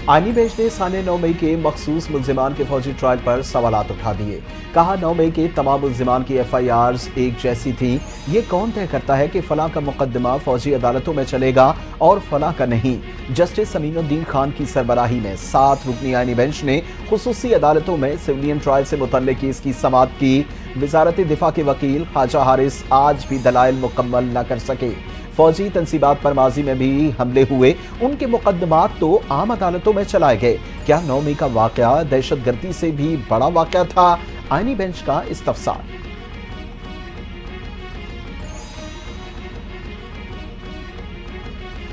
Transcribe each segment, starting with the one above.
आईनी बेंच ने साने 9 मई के मखसूस मुल्जिमान के फौजी ट्रायल पर सवालात उठा दिए। कहा 9 मई के तमाम मुल्जिमान की FIRs एक जैसी थी। ये कौन तय करता है कि फलां का मुकदमा फौजी अदालतों में चलेगा और फलां का नहीं। जस्टिस अमीनुद्दीन खान की सरबराही में 7 रुकनी आईनी बेंच ने खुसूसी अदालतों में सिविलियन ट्रायल से मुतल्लिक केस की समाअत की। वजारत दिफा के वकील ख्वाजा हारिस आज भी दलाइल मुकम्मल न कर सके। फौजी तंसीबात पर माजी में भी हमले हुए, उनके मुकदमात तो आम अदालतों में चलाए गए। क्या 9 मई का वाकया दहशतगर्दी से भी बड़ा वाकया था? आईनी बेंच का इस्तफसार।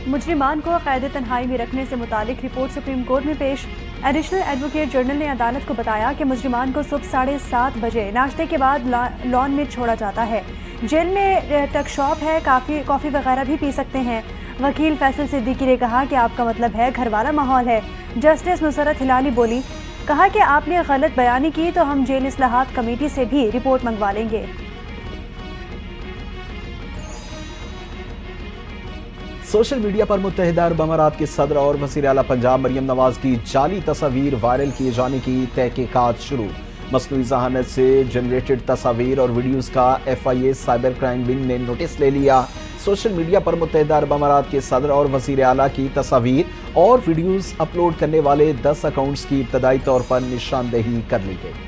मुजरिमान को कैद तन्हाई में रखने से मुतालिक रिपोर्ट सुप्रीम कोर्ट में पेश। एडिशनल एडवोकेट जनरल ने अदालत को बताया कि मुजरिमान को सुबह 7:30 बजे नाश्ते के बाद लॉन में छोड़ा जाता है। जेल में टक शॉप है, कॉफ़ी वगैरह भी पी सकते हैं। वकील फैसल सिद्दीकी ने कहा कि आपका मतलब है घर वाला माहौल है। जस्टिस नुसरत हिलाली बोली, कहा कि आपने गलत बयानी की तो हम जेल इस्लाहात कमेटी से भी रिपोर्ट मंगवा लेंगे। सोशल मीडिया पर मुत्तहिदा अरब अमारात के सदर और वज़ीर आला पंजाब मरियम नवाज की जाली तस्वीर वायरल किए जाने की तहकीकात शुरू। मसनूई ज़हानत से जनरेटेड तस्वीर और वीडियोस का FIA साइबर क्राइम विंग ने नोटिस ले लिया। सोशल मीडिया पर मुत्तहिदा अरब अमारात के सदर और वज़ीर आला की तस्वीर और वीडियोस अपलोड करने वाले 10 अकाउंट्स की इब्तदाई तौर पर निशानदेही कर ली गई।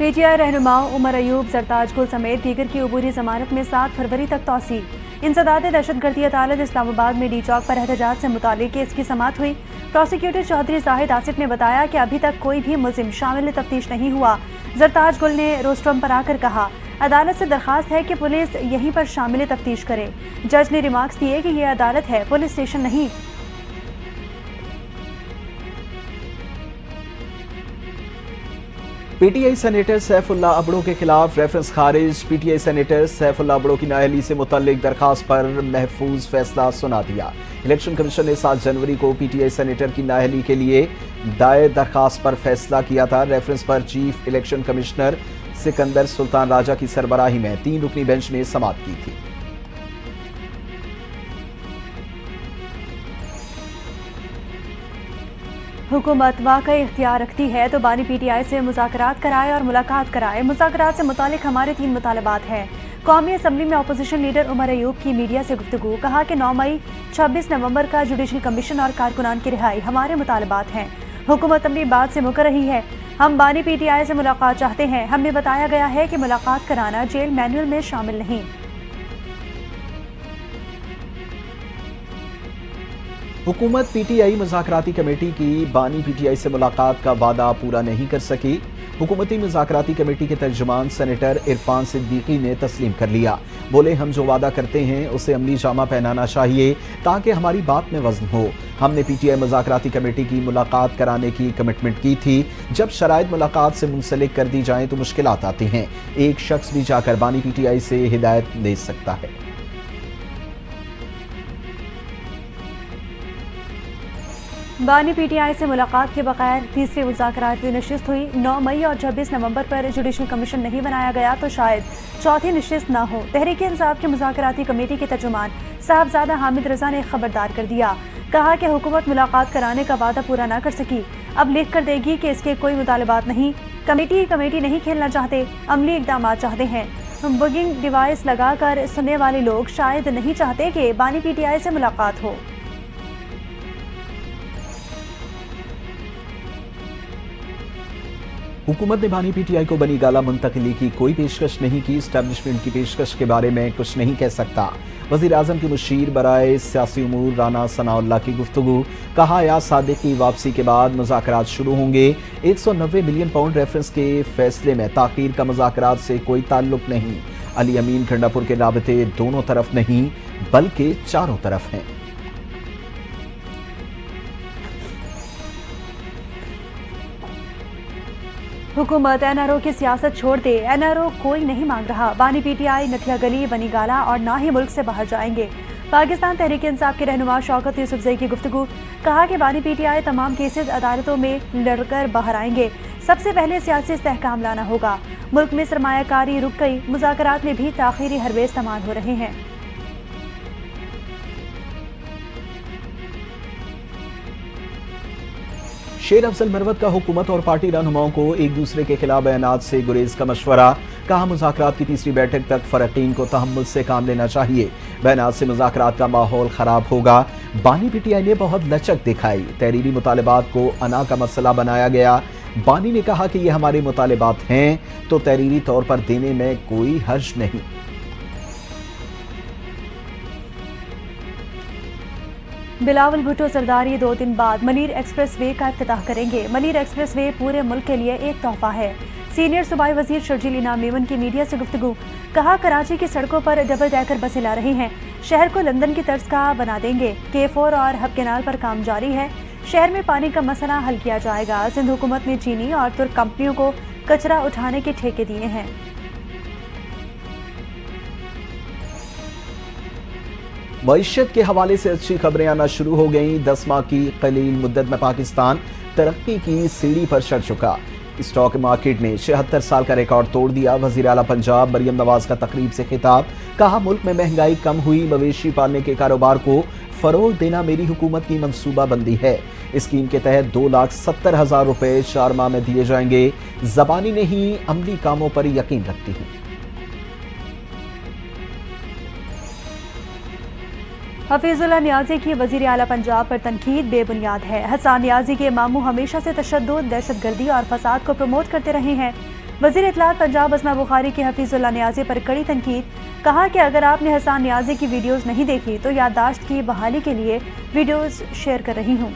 PTI रहनुमाओं उमर अयूब, सरताज गुल समेत दीगर की अबूरी जमानत में 7 फरवरी तक तौसी। इंसदाद दहशतगर्दी अदालत इस्लामाबाद में डी चौक पर एहतजाज से मुतालिक केस की समाअत हुई। प्रोसिक्यूटर चौधरी जाहिद आसिफ ने बताया कि अभी तक कोई भी मुल्जिम शामिल तफ्तीश नहीं हुआ। सरताज गुल ने रोस्ट्रम पर आकर कहा, अदालत से दरखास्त है कि पुलिस यहीं पर शामिल तफ्तीश करे। जज ने रिमार्क्स दिए कि यह अदालत है, पुलिस स्टेशन नहीं। PTI सेनेटर सैफुल्लाह अबड़ो के खिलाफ रेफरेंस खारिज। PTI सेनेटर सैफुल्लाह अबड़ो की नाअहली से मुतल्लिक दरखास्त पर महफूज फैसला सुना दिया। इलेक्शन कमीशन ने 7 जनवरी को PTI सेनेटर की नाअहली के लिए दायर दरखास्त पर फैसला किया था। रेफरेंस पर chief election commissioner Sikandar Sultan Raja की सरबराही में 3 रुकनी बेंच ने समाअत की थी। हुकूमत वाकई इख्तियार रखती है तो बानी PTI से मुज़ाकरात कराए और मुलाकात कराए। मुज़ाकरात से मुतालिक हमारे 3 मुतालबात हैं। कौमी असम्बली में अपोजिशन लीडर उमर अयूब की मीडिया से गुफ्तगू, कहा कि 9 मई 26 नवंबर का जुडिशल कमीशन और कारकुनान की रिहाई हमारे मुतालबात हैं। हुकूमत अपनी बात से मुकर रही है। हम बानी PTI से मुलाकात चाहते हैं। हमें बताया गया है कि मुलाकात कराना जेल मैनुअल में शामिल नहीं। हुकूमत PTI मुज़ाकराती कमेटी की बानी PTI से मुलाकात का वादा पूरा नहीं कर सकी। हुकूमती मुज़ाकराती कमेटी के तर्जुमान सेनेटर इरफान सिद्दीकी ने तस्लीम कर लिया। बोले, हम जो वादा करते हैं उसे अमली जामा पहनाना चाहिए ताकि हमारी बात में वज़न हो। हमने PTI मुज़ाकराती कमेटी की मुलाकात कराने की कमिटमेंट की थी। जब शराइत मुलाकात से मुंसलिक कर दी जाएं तो मुश्किलात आती हैं। एक शख्स भी जाकर बानी PTI से हिदायत दे सकता है। बानी PTI से मुलाकात के बगैर तीसरी मुज़ाकराती नशिस्त हुई। 9 मई और 26 नवंबर पर जुडिशल कमीशन नहीं बनाया गया तो शायद चौथी नशिस्त न हो। तहरीक इंसाफ की मुज़ाकराती कमेटी के तर्जुमान साहबजादा हामिद रजा ने खबरदार कर दिया। कहा कि हुकूमत मुलाकात कराने का वादा पूरा न कर सकी, अब लिख कर देगी कि इसके कोई मुतालबात नहीं। कमेटी नहीं खेलना चाहते, अमली इक़दाम चाहते हैं। बुगिंग डिवाइस लगाकर सुनने वाले लोग शायद नहीं चाहते कि बानी PTI से मुलाकात हो। हुकूमत ने बानी PTI को बनी गाला मुंतकिली की कोई पेशकश नहीं की। एस्टैब्लिशमेंट की पेशकश के बारे में कुछ नहीं कह सकता। वज़ीर आज़म की मुशीर बराए सियासी उमूर राना सनाउल्लाह की गुफ्तगू, कहा अयाज सादिक की वापसी के बाद मुज़ाकरात शुरू होंगे। 190 मिलियन पाउंड रेफरेंस के फैसले में ताख़ीर का मुज़ाकरात से कोई ताल्लुक नहीं। अली अमीन खंडापुर के राबते दोनों तरफ नहीं बल्कि चारों तरफ हैं। हुकूमत NRO की सियासत छोड़ दे। NRO कोई नहीं मांग रहा। बानी PTI नथिया गली, बनी गाला और ना ही मुल्क से बाहर जाएंगे। पाकिस्तान तहरीक इंसाफ के रहनुमा शौकत यूसुफजई की गुफ्तगू, कहा कि बानी PTI तमाम केसेस अदालतों में लड़कर बाहर आएंगे। सबसे पहले सियासी इस्तेहकाम लाना होगा। मुल्क में सरमायाकारी रुक गई, मुज़ाकरात में भी ताख़ीरी हरबे इस्तेमाल हो रहे हैं। शेर अफजल मरवत का हुकूमत और पार्टी रहनुमाओं को एक दूसरे के खिलाफ बयानात से गुरेज का मशवरा। कहा मुज़ाकरात की तीसरी बैठक तक फरकीन को तहम्मुल से काम लेना चाहिए, बयानात से मुज़ाकरात का माहौल खराब होगा। बानी पीटीआई ने बहुत लचक दिखाई, तहरीरी मुतालबात को अना का मसला बनाया गया। बानी ने कहा कि ये हमारे मुतालबात हैं तो तहरीरी तौर पर देने में कोई हर्ज नहीं। बिलावल भुट्टो सरदारी 2 दिन बाद मनीर एक्सप्रेस वे का इफ्तिताह करेंगे। मनीर एक्सप्रेस वे पूरे मुल्क के लिए एक तोहफा है। सीनियर सूबाई वजीर शर्जील इनाम मेमन की मीडिया से गुफ्तगू। कहा कराची की सड़कों पर डबल डेकर बसें ला रही हैं, शहर को लंदन की तर्ज का बना देंगे। K4 और हब कैनाल पर काम जारी है, शहर में पानी का मसला हल किया जाएगा। सिंध हुकूमत ने चीनी और तुर्क कंपनियों को कचरा उठाने के ठेके दिए हैं। मईशत के हवाले से अच्छी खबरें आना शुरू हो गईं। 10 माह की कलील मुद्दत में पाकिस्तान तरक्की की सीढ़ी पर चढ़ चुका। स्टॉक मार्केट ने 76 साल का रिकॉर्ड तोड़ दिया। वजीर आला पंजाब मरियम नवाज का तकरीब से खिताब। कहा मुल्क में महंगाई कम हुई, मवेशी पालने के कारोबार को फरोग देना मेरी हुकूमत की मंसूबा बंदी है। स्कीम के तहत 2,70,000 रुपए 4 माह में दिए जाएंगे। ज़बानी नहीं अमली कामों पर यकीन रखती हूँ। हफीजुल्लाह नियाजी की वजीर आला पंजाब पर तनकीद बेबुनियाद है। हसन नियाजी के मामू हमेशा से तशद्दुद, दहशतगर्दी और फसाद को प्रमोट करते रहे हैं। वजीर इत्तलात पंजाब अस्मा बुखारी की हफीजुल्लाह नियाजी पर कड़ी तनकीद। कहा कि अगर आपने हसन नियाजी की वीडियोस नहीं देखी तो याददाश्त की बहाली के लिए वीडियोस शेयर कर रही हूँ।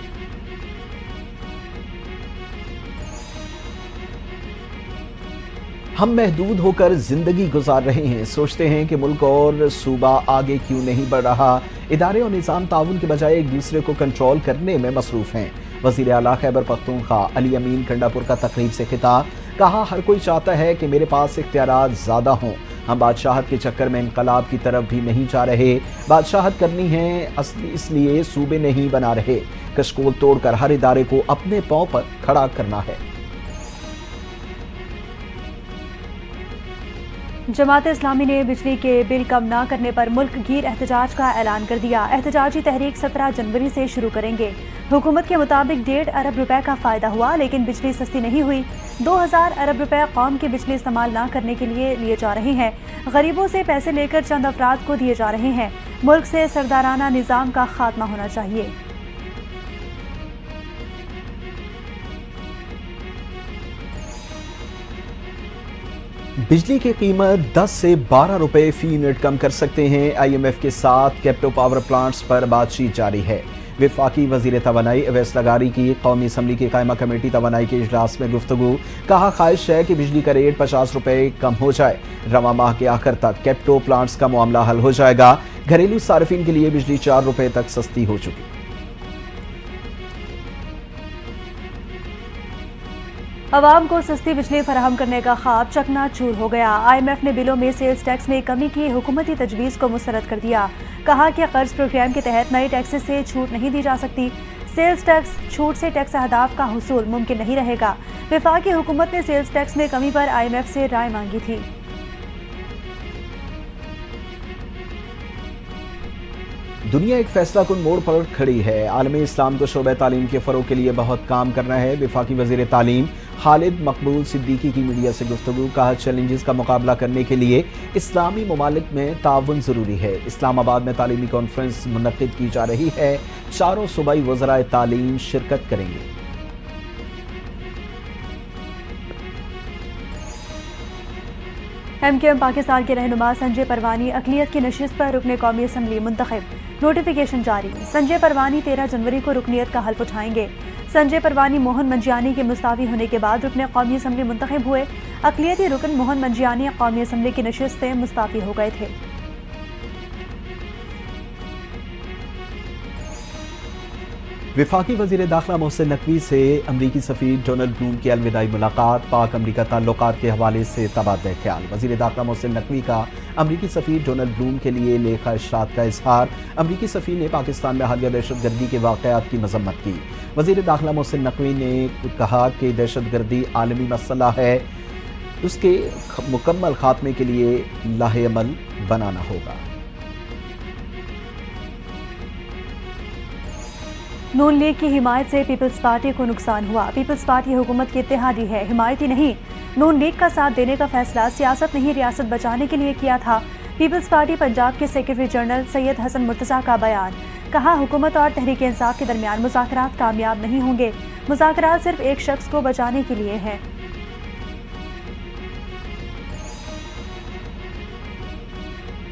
हम महदूद होकर जिंदगी गुजार रहे हैं, सोचते हैं कि मुल्क और सूबा आगे क्यों नहीं बढ़ रहा। इदारे और निज़ाम ताउन के बजाय एक दूसरे को कंट्रोल करने में मसरूफ हैं। वज़ीर आला खैबर पख्तूनख्वा अली अमीन कंडापुर का तकरीब से खिताब। कहा हर कोई चाहता है कि मेरे पास इख्तियारात ज़्यादा हों। हम बादशाहत के चक्कर में इनकलाब की तरफ भी नहीं जा रहे। बादशाहत करनी है इसलिए सूबे नहीं बना रहे। कशकोल तोड़कर हर इदारे को अपने पांव पर खड़ा करना है। जमात इस्लामी ने बिजली के बिल कम न करने पर मुल्क गिर एहतजाज का ऐलान कर दिया। एहतजाजी तहरीक 17 जनवरी से शुरू करेंगे। हुकूमत के मुताबिक 1.5 अरब रुपए का फायदा हुआ, लेकिन बिजली सस्ती नहीं हुई। 2000 अरब रुपए कौम की बिजली इस्तेमाल न करने के लिए जा रहे हैं। गरीबों से पैसे लेकर चंद अफराद को दिए जा रहे हैं। मुल्क से सरदाराना निज़ाम का खात्मा होना चाहिए। बिजली की कीमत 10 से 12 रुपए फी यूनिट कम कर सकते हैं। IMF के साथ कैप्टो पावर प्लांट्स पर बातचीत जारी है। वफाकी वजीर तवानाई अवैस लगारी की कौमी असम्बली की कायमा कमेटी तवानाई के इजलास में गुफ्तगू। कहा ख्वाहिश है कि बिजली का रेट 50 रुपए कम हो जाए। रवा माह के आखिर तक कैप्टो प्लांट्स का मामला हल हो जाएगा। घरेलू सार्फिन के लिए बिजली 4 रुपए तक सस्ती हो चुकी। अवाम को सस्ती बिजली फराहम करने का ख्वाब चकनाचूर हो गया। IMF ने बिलों में सेल्स टैक्स में कमी की हुकूमती तजवीज़ को मुस्तरद कर दिया। कहा कि कर्ज प्रोग्राम के तहत नए टैक्सेस से छूट नहीं दी जा सकती। सेल्स टैक्स छूट से टैक्स अहदाफ का हुसूल मुमकिन नहीं रहेगा। वफाकी हुकूमत ने सेल्स टैक्स में कमी पर IMF से राय मांगी थी। दुनिया एक फैसला कुन मोड़ पर खड़ी है। आलमी इस्लाम को शोबे तालीम के फ़रोग़ के लिए बहुत काम करना है। वफाकी वज़ीर तालीम खालिद मकबूल सिद्दीकी की मीडिया से गुफ्तगू। कहा चैलेंजेस का मुकाबला करने के लिए इस्लामी ममालिक में ताउन ज़रूरी है। इस्लामाबाद में तालीमी कॉन्फ्रेंस मुनक़्क़िद की जा रही है। 4 सूबाई वज़राए तालीम शिरकत करेंगे। MKM पाकिस्तान के रहनुमा संजय परवानी अक़लियत की नशिस्त पर रुकने कौमी असम्बली मुंतखब। नोटिफिकेशन जारी। संजय परवानी 13 जनवरी को रुकनियत का हल्फ उठाएंगे। संजय परवानी मोहन मंजियानी के मुस्तावी होने के बाद रुकने कौमी असम्बली मुंतखब हुए। अक़लियती रुकन मोहन मंजियानी कौमी असम्बली की नशिस्त से मुस्ताफी हो गए थे। वफाकी वज़ीर दाखिला मोहसिन नकवी से अमरीकी सफ़ीर डोनाल्ड ब्लूम की अलविदाई मुलाकात। पाक अमरीका ताल्लुकात के हवाले से तबादला ख्याल। वज़ीर दाखिला मोहसिन नकवी का अमरीकी सफ़ीर डोनाल्ड ब्लूम के लिए लेखा इशरात का इजहार। अमरीकी सफ़ीर ने पाकिस्तान में हालिया दहशतगर्दी के वाक़यात की मज़म्मत की। वज़ीर दाखिला मोहसिन नकवी ने कहा कि दहशतगर्दी आलमी मसला है, उसके मुकम्मल खात्मे के लिए लाहे अमल बनाना होगा। نون لیگ کی حمایت سے پیپلز پارٹی کو نقصان ہوا۔ پیپلز پارٹی حکومت کی اتحادی ہے، حمایتی نہیں۔ نون لیگ کا ساتھ دینے کا فیصلہ سیاست نہیں ریاست بچانے کے لیے کیا تھا۔ پیپلز پارٹی پنجاب کے سیکرٹری جنرل سید حسن مرتضیٰ کا بیان، کہا حکومت اور تحریک انصاف کے درمیان مذاکرات کامیاب نہیں ہوں گے، مذاکرات صرف ایک شخص کو بچانے کے لیے ہیں۔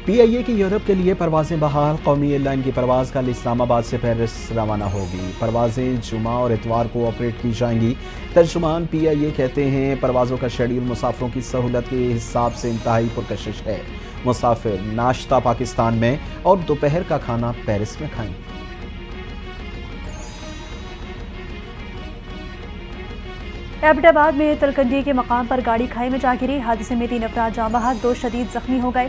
پی آئی اے کی یورپ کے لیے پروازیں بحال، قومی ایئر لائن کی پرواز کل اسلام آباد سے پیرس روانہ ہوگی۔ پروازیں جمعہ اور اتوار کو آپریٹ کی جائیں گی۔ ترجمان پی آئی اے کہتے ہیں پروازوں کا شیڈول مسافروں کی سہولت کے حساب سے انتہائی پرکشش ہے۔ مسافر ناشتہ پاکستان میں اور دوپہر کا کھانا پیرس میں کھائیں۔ ایبٹ آباد میں تلکنڈی کے مقام پر گاڑی کھائی میں جا گری، حادثے میں 3 افراد جاں بحق، 2 شدید زخمی ہو گئے۔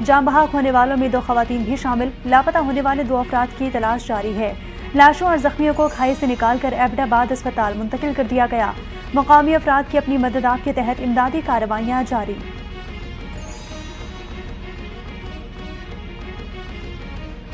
جاں بحق ہونے والوں میں 2 خواتین بھی شامل، لاپتہ ہونے والے 2 افراد کی تلاش جاری ہے۔ لاشوں اور زخمیوں کو کھائی سے نکال کر ایبٹ آباد اسپتال منتقل کر دیا گیا۔ مقامی افراد کی اپنی مدد آپ کے تحت امدادی کارروائیاں جاری۔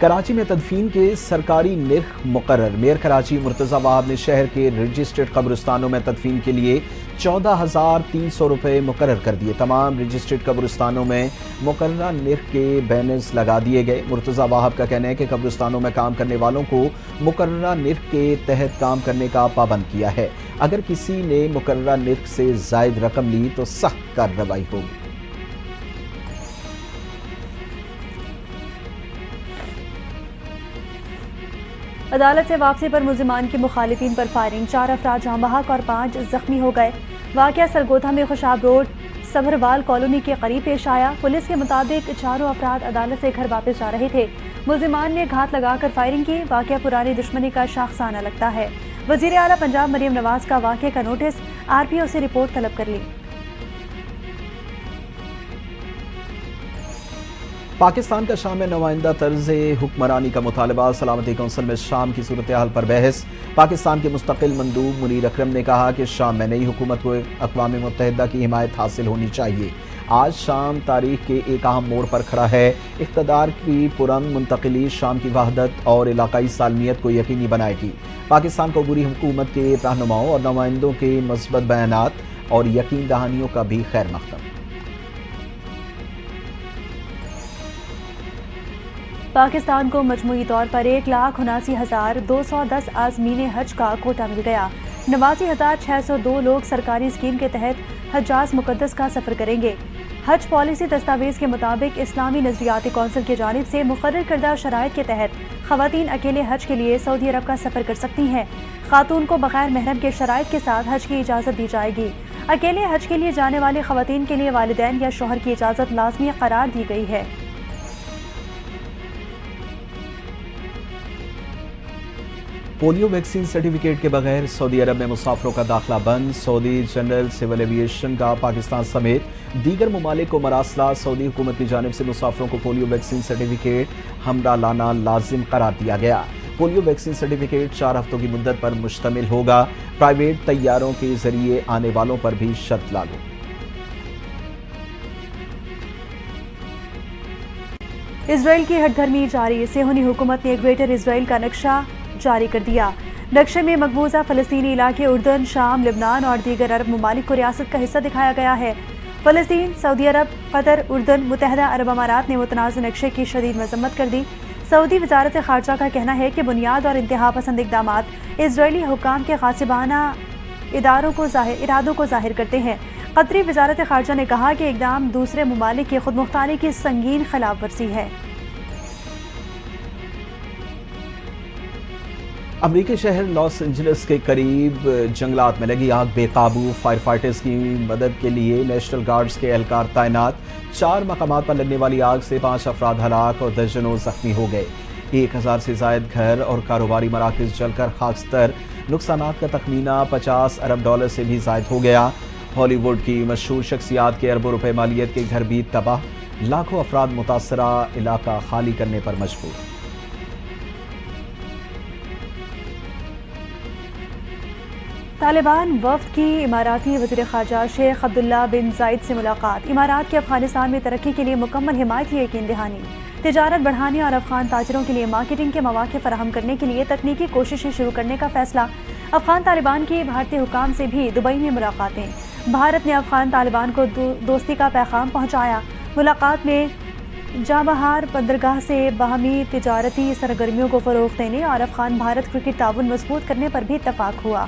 کراچی میں تدفین کے سرکاری نرخ مقرر، میئر کراچی مرتضی واہب نے شہر کے رجسٹرڈ قبرستانوں میں تدفین کے لیے 14,300 روپے مقرر کر دیے۔ تمام رجسٹرڈ قبرستانوں میں مقررہ نرخ کے بینرز لگا دیے گئے۔ مرتضی واہب کا کہنا ہے کہ قبرستانوں میں کام کرنے والوں کو مقررہ نرخ کے تحت کام کرنے کا پابند کیا ہے۔ اگر کسی نے مقررہ نرخ سے زائد رقم لی تو سخت کارروائی ہوگی۔ عدالت سے واپسی پر ملزمان کی مخالفین پر فائرنگ، 4 افراد جاں بحق اور 5 زخمی ہو گئے۔ واقعہ سرگودھا میں خوشاب روڈ صبروال کالونی کے قریب پیش آیا۔ پولیس کے مطابق 4 افراد عدالت سے گھر واپس جا رہے تھے۔ ملزمان نے گھات لگا کر فائرنگ کی۔ واقعہ پرانی دشمنی کا شاخسانہ لگتا ہے۔ وزیر اعلیٰ پنجاب مریم نواز کا واقعے کا نوٹس، آر پی او سے رپورٹ طلب کر لی۔ پاکستان کا شام میں نمائندہ طرز حکمرانی کا مطالبہ، سلامتی کونسل میں شام کی صورتحال پر بحث۔ پاکستان کے مستقل مندوب منیر اکرم نے کہا کہ شام میں نئی حکومت کو اقوام متحدہ کی حمایت حاصل ہونی چاہیے۔ آج شام تاریخ کے ایک اہم موڑ پر کھڑا ہے۔ اقتدار کی پرامن منتقلی شام کی وحدت اور علاقائی سالمیت کو یقینی بنائے گی۔ پاکستان کو عبوری حکومت کے رہنماؤں اور نمائندوں کے مثبت بیانات اور یقین دہانیوں کا بھی خیر مقدم۔ پاکستان کو مجموعی طور پر 1,79,210 عازمین حج کا کوٹہ مل گیا۔ 89,602 لوگ سرکاری اسکیم کے تحت حجاز مقدس کا سفر کریں گے۔ حج پالیسی دستاویز کے مطابق اسلامی نظریاتی کونسل کی جانب سے مقرر کردہ شرائط کے تحت خواتین اکیلے حج کے لیے سعودی عرب کا سفر کر سکتی ہیں۔ خاتون کو بغیر محرم کے شرائط کے ساتھ حج کی اجازت دی جائے گی۔ اکیلے حج کے لیے جانے والی خواتین کے لیے والدین یا شوہر کی اجازت لازمی قرار دی گئی ہے۔ پولیو ویکسین سرٹیفکیٹ کے بغیر سعودی عرب میں مسافروں کا داخلہ بند۔ سعودی جنرل سول ایویشن کا پاکستان سمیت دیگر ممالک کو مراسلہ، سعودی حکومت کی جانب سے مسافروں کو پولیو ویکسین سرٹیفکیٹ ہمراہ لانا لازم قرار دیا گیا۔ پولیو ویکسین سرٹیفکیٹ 4 ہفتوں کی مدت پر مشتمل ہوگا۔ پرائیویٹ طیاروں کے ذریعے آنے والوں پر بھی شرط لاگو۔ اسرائیل کی ہٹ دھرمی جاری، صہیونی حکومت نے گریٹر اسرائیل کا نقشہ جاری کر دیا۔ نقشے میں مقبوضہ فلسطینی علاقے اردن، شام، لبنان اور دیگر عرب ممالک کو ریاست کا حصہ دکھایا گیا ہے۔ فلسطین، سعودی عرب، قطر، اردن، متحدہ عرب امارات نے متنازع نقشے کی شدید مذمت کر دی۔ سعودی وزارت خارجہ کا کہنا ہے کہ بنیاد اور انتہا پسند اقدامات اسرائیلی حکام کے غاصبانہ ارادوں کو ظاہر کرتے ہیں۔ قطری وزارت خارجہ نے کہا کہ اقدام دوسرے ممالک کی خود مختاری کی سنگین خلاف ورزی ہے۔ امریکی شہر لاس اینجلس کے قریب جنگلات میں لگی آگ بے قابو، فائر فائٹرز کی مدد کے لیے نیشنل گارڈز کے اہلکار تعینات۔ 4 مقامات پر لگنے والی آگ سے 5 افراد ہلاک اور درجنوں زخمی ہو گئے۔ 1000 سے زائد گھر اور کاروباری مراکز جل کر خاکستر۔ نقصانات کا تخمینہ $50 ارب سے بھی زائد ہو گیا۔ ہالی ووڈ کی مشہور شخصیات کے اربوں روپے مالیت کے گھر بھی تباہ، لاکھوں افراد متاثرہ علاقہ خالی کرنے پر مجبور۔ طالبان وفد کی اماراتی وزیر خارجہ شیخ عبداللہ بن زائد سے ملاقات، امارات کی افغانستان میں ترقی کے لیے مکمل حمایت کی یقین دہانی۔ تجارت بڑھانے اور افغان تاجروں کے لیے مارکیٹنگ کے مواقع فراہم کرنے کے لیے تکنیکی کوششیں شروع کرنے کا فیصلہ۔ افغان طالبان کی بھارتی حکام سے بھی دبئی میں ملاقاتیں۔ بھارت نے افغان طالبان کو دوستی کا پیغام پہنچایا۔ ملاقات میں جابہار بندرگاہ سے باہمی تجارتی سرگرمیوں کو فروغ دینے اور افغان بھارت کرکٹ تعاون مضبوط کرنے پر بھی اتفاق ہوا۔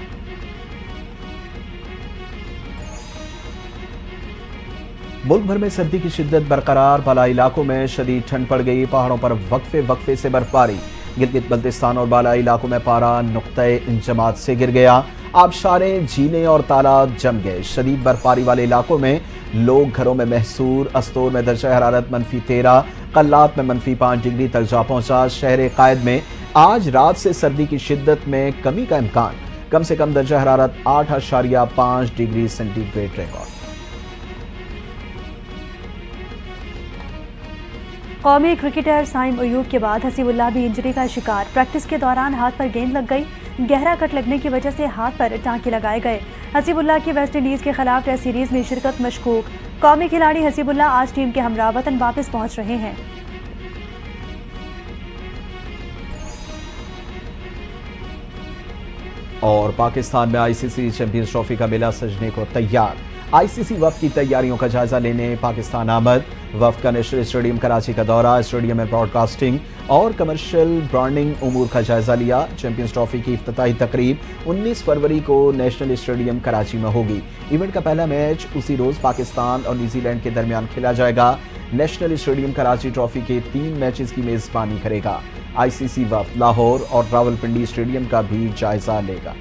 ملک بھر میں سردی کی شدت برقرار، بالائی علاقوں میں شدید ٹھنڈ پڑ گئی، پہاڑوں پر وقفے سے برفباری۔ گلگت بلتستان اور بالائی علاقوں میں پارہ نقطۂ انجماد سے گر گیا، آبشاریں، جھیلیں اور تالاب جم گئے۔ شدید برفباری والے علاقوں میں لوگ گھروں میں محصور۔ استور میں درجہ حرارت -13، قلات میں -5 ڈگری تک جا پہنچا۔ شہر قائد میں آج رات سے سردی کی شدت میں کمی کا امکان، کم سے کم درجہ حرارت 8.5 ڈگری سینٹی گریڈ ریکارڈ۔ قومی کرکٹر سائم ایوب کے بعد حسیب اللہ بھی انجری کا شکار۔ پریکٹس کے دوران ہاتھ پر گیند لگ گئی، گہرا کٹ لگنے کی وجہ سے ہاتھ پر ٹانکے لگائے گئے۔ حسیب اللہ کی ویسٹ انڈیز کے خلاف ٹیسٹ سیریز میں شرکت مشکوک۔ قومی کھلاڑی حسیب اللہ آج ٹیم کے ہمراہ وطن واپس پہنچ رہے ہیں۔ اور پاکستان میں آئی سی سی چیمپئنز ٹرافی کا میلہ سجنے کو تیار۔ آئی سی سی وفد کی تیاریوں کا جائزہ لینے پاکستان آمد۔ وفد کا نیشنل اسٹیڈیم کراچی کا دورہ، اسٹیڈیم میں براڈ کاسٹنگ اور کمرشل برانڈنگ امور کا جائزہ لیا۔ چیمپئنز ٹرافی کی افتتاحی تقریب 19 فروری کو نیشنل اسٹیڈیم کراچی میں ہوگی۔ ایونٹ کا پہلا میچ اسی روز پاکستان اور نیوزی لینڈ کے درمیان کھیلا جائے گا۔ نیشنل اسٹیڈیم کراچی ٹرافی کے 3 میچز کی میزبانی کرے گا۔ آئی سی سی وفد لاہور اور راولپنڈی اسٹیڈیم کا بھی جائزہ لے گا۔